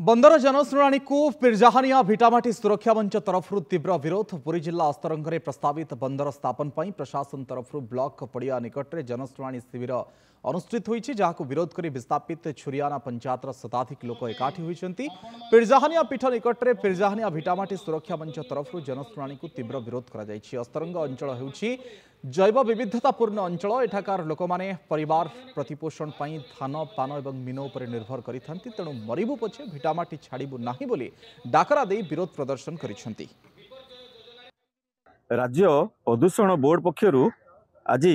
बंदर जनशुणाणी को पिरजाहानिया भिटामाटी सुरक्षा मंच तरफ तीव्र विरोध। पुरी जिला अस्तरंग में प्रस्तावित बंदर स्थापन पर प्रशासन तरफ ब्लॉक पड़िया निकट में जनशुणाणी शिविर अनुष्ठित होती, जहां विरोध कर विस्थापित छुरियाना पंचायतर शताधिक लोक एकाठी होती। पिरजाहानिया पीठ निकट में पिरजाहानिया भिटामाटी सुरक्षा मंच तरफ जनशुणाणी को तीव्र विरोध कर अस्तरंग अंचल होउछि जैव विविधतापूर्ण अंचल। एठाकार लोक माने परिवार प्रतिपोषण पर धान पान और मीन पर निर्भर करिथांती, तेणु मरिबु पछे भिटामाटी छाड़बू नाही बोली डाकरा दे विरोध प्रदर्शन करिसेंती। राज्य प्रदूषण बोर्ड पक्षरु आज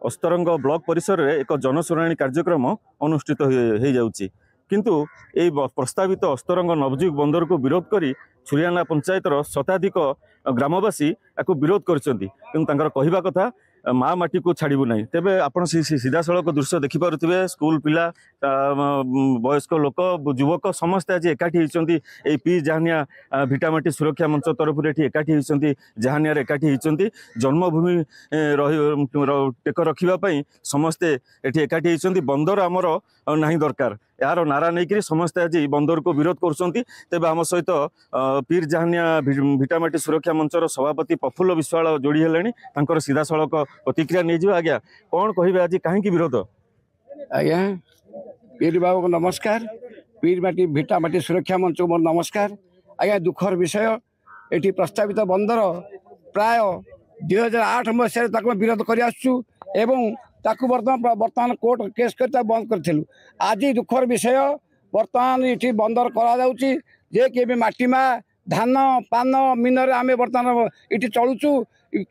अस्तरंग ब्लॉक परिसर में एक जनशुणाणी कार्यक्रम अनुष्ठित हो जाउची, किंतु ए प्रस्तावित अस्तरंग नवजुग बंदर को विरोध करी छुरियाना पंचायतर शताधिक ग्रामवासी या विरोध करछंती। किंतु कहवा कथा माँ माटी को छाड़ू ना। तेबे आपण सीधा सड़क दृश्य देखिपे स्कूल पिला वयस्क लोक युवक समस्ते आज एकाठी होती पी जहानिया भिटामाटी सुरक्षा मंच तरफ एकाठी होती जहानिया एकाठी होती जन्मभूमि टेक रखापी समस्ते ये एकाठी होती। बंदर आमर ना दरकार यार नारा नहीं समस्ते आज बंदर को विरोध कर। आम सहित पीर जहानिया भिटामाटी सुरक्षा मंचर सभापति प्रफुल्ल विश्वाल जोड़ी है, सीधा सड़क प्रतिक्रिया नहीं। आज्ञा कौन कहे आज कहीं विरोध? आज्ञा पीर बाबू को नमस्कार, पीर माटी भिटामाटी सुरक्षा मंच को मोर नमस्कार। आज्ञा दुखर विषय ये प्रस्तावित बंदर प्राय 2008 मसीह विरोध कर बर्तमान कोर्ट केस कर बंद करूँ। आज दुखर विषय बर्तमान ये बंदर कर माटीमा धान पान मीन आम बर्तमान ये चलुचु।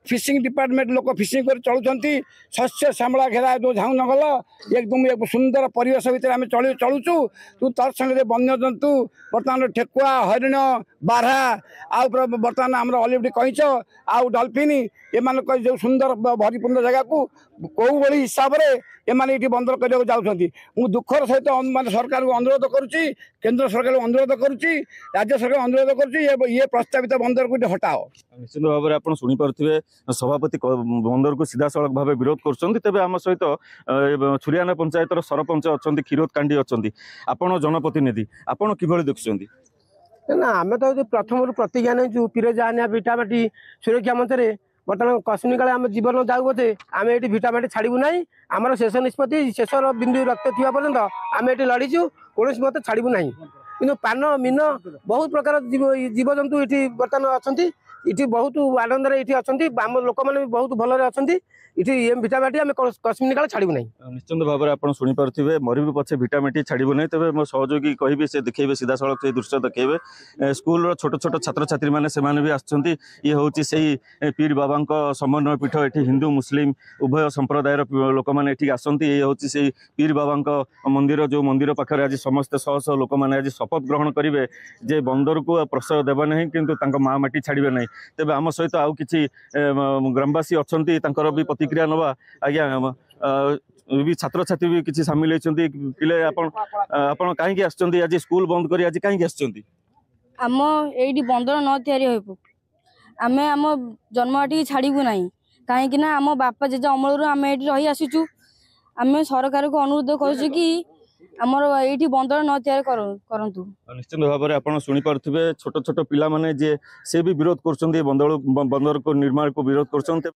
फिशिंग डिपार्टमेंट लोक फिशिंग कर चलुंट शस्य श्यामला घेरा जो झाऊ नगल एकदम एक सुंदर परिवेश भितर आम चलुचु। तू तर संगे वन्य जंतु बर्तमान ठेकुआ हरिण बारहा आउ बर्तमान आम अलिवटी कईच आउ डल्फिन एम जो सुंदर भरीपूर्ण जगह को कौ भाई हिसाब से एम ये बंदर करने जाऊँगी। मुझे दुखर सहित मान सरकार को अनुरोध करुच्ची, केंद्र सरकार को अनुरोध करुच्ची, राज्य सरकार अनुरोध करुच्ची ये प्रस्तावित बंदर को हटाओ। निश्चित भाव में आप शुणी पारे सभापति बंदर को सीधा सड़क भाव विरोध कर। आम सहित छुरियाना पंचायतर सरपंच अच्छा क्षीरोद कांडी अच्छा आपण जनप्रतिनिधि आपण कि देखुं ना आम तो प्रथम प्रतिज्ञा नहीं पिरजाहानिया भिटामाटी सुरक्षा मंच में बर्तमान कश्मी काले आम जीवन जाऊ बोधे आम ये भिटामाटी छाड़ू ना। आमर शेष निष्पत्ति शेष बिंदु रक्त थी पर्यटन आम ये लड़ीचु कौन मत छाड़ू ना। कि पान मीन बहुत प्रकार जीवजंतु ये बर्तमान अच्छा ये बहुत आनंद अच्छा आम लोक मैंने भी बहुत भल अच्छा ये भिटामाटी आम कश्मीर काल छाड़ू ना। निश्चित भाव में आप शुणी पारे मरबी पछे भिटामाटी छाड़ू ना। तेज मो सहयोगी कहे से देखेबे सीधा सड़क से दृश्य देखेबे स्कूल छोट छोट छात्र छात्री मैंने से भी आसुँच। ये हूँ से पीर बाबा समन्वय पीठ ये हिंदू मुस्लिम उभय संप्रदायर लोक मैंने आसती। ये हूँ से पीर बाबा मंदिर जो मंदिर पाखे आज समस्ते शह शह लोक मैंने आज शपथ ग्रहण करेंगे जे बंदर को प्रश्रय देवा ना कि माँ माटी छाड़े ना। तेज आम सहित आउ कि ग्रामवासी अच्छा भी प्रतिक्रिया नवा। आज्ञा भी छात्र छात्री भी किसी सामिल होती पिले आपण कहीं आज स्कूल बंद कर आज कहीं आसुँच? आम ये बंदर न तैयारी आम आम जन्मटी छाड़ू ना कहीं आम बापा जेजे अमल आम ये रही आसुचु। आम सरकार को अनुरोध करुँ कि आमर ये बंदर न तैयारी करंतु। निश्चित भाव में आप शुणी पारे छोट छोट पिला माने जे से भी विरोध कर बंदर को निर्माण को विरोध कर।